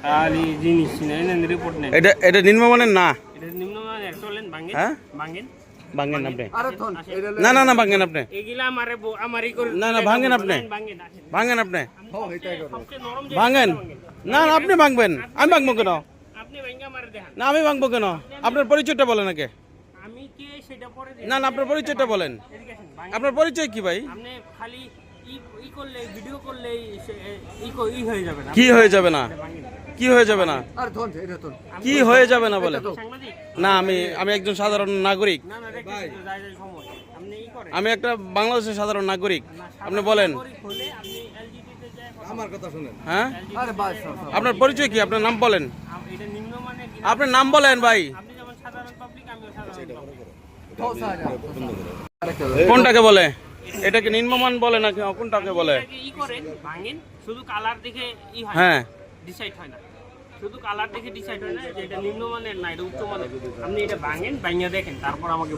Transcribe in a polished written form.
খালি জিনিস নেন রিপোর্ট নেন। এটা নিম্নমানের না। এটা নিম্নমানের চলেন ভাঙেন। হ্যাঁ ভাঙেন। ভাঙেন আপনি। আরে থন না না না ভাঙেন আপনি। এগুলা আমারে আমারই করে না না ভাঙেন আপনি। ভাঙেন আসেন। ভাঙেন আপনি। হো এটাই করো। সবচেয়ে নরম যে ভাঙেন। না না আপনি ভাঙবেন, আমি ভাঙবো কেন? আপনি ভাঙা আমারে দেখান। না আমি ভাঙবো কেন? আপনার পরিচয়টা বলেন আগে। আমি কে সেটা পরে দিই। না না আপনার পরিচয়টা বলেন। এদিকে আসেন, ভাঙেন। আপনার পরিচয় কি ভাই? আপনি খালি ই করলে ভিডিও করলে ই হয়ে যাবে না। কি হয়ে যাবে না? ভাঙেন। কি হয়ে যাবে না? আরে থন এটা থন। কি হয়ে যাবে না বলেন? সাংবাদিক? না আমি একজন সাধারণ নাগরিক। না না দেখতেছি তো যাই সময়। আপনি ই করেন। আমি একটা বাংলাদেশের সাধারণ নাগরিক। না, আপনি বলেন। নাগরিক হলে আপনি এলজিডি তে যায় কথা আমার কথা শুনেন। হ্যাঁ আরে বাস আপনার পরিচয় কি? আপনার নাম বলেন। এটা নিম্নমানের আপনার নাম বলেন ভাই। আপনি যেমন সাধারণ পাবলিক আমিও সাধারণ পাবলিক। থো সাজা। আরেকটা কোনটাকে বলে? এটাকে নিম্নমান বলে নাকি কোনটাকে বলে? এটাকে ই করেন ভাঙেন শুধু কালার দেখে ই হয় হ্যাঁ ডিসাইড হয় না শুধু কালার দেখে ডিসাইড হয় না যে এটা নিম্নমানের না এটা উচ্চমানের আপনি এটা ভাঙেন ভাঙিয়ে দেখেন তারপর আমাকে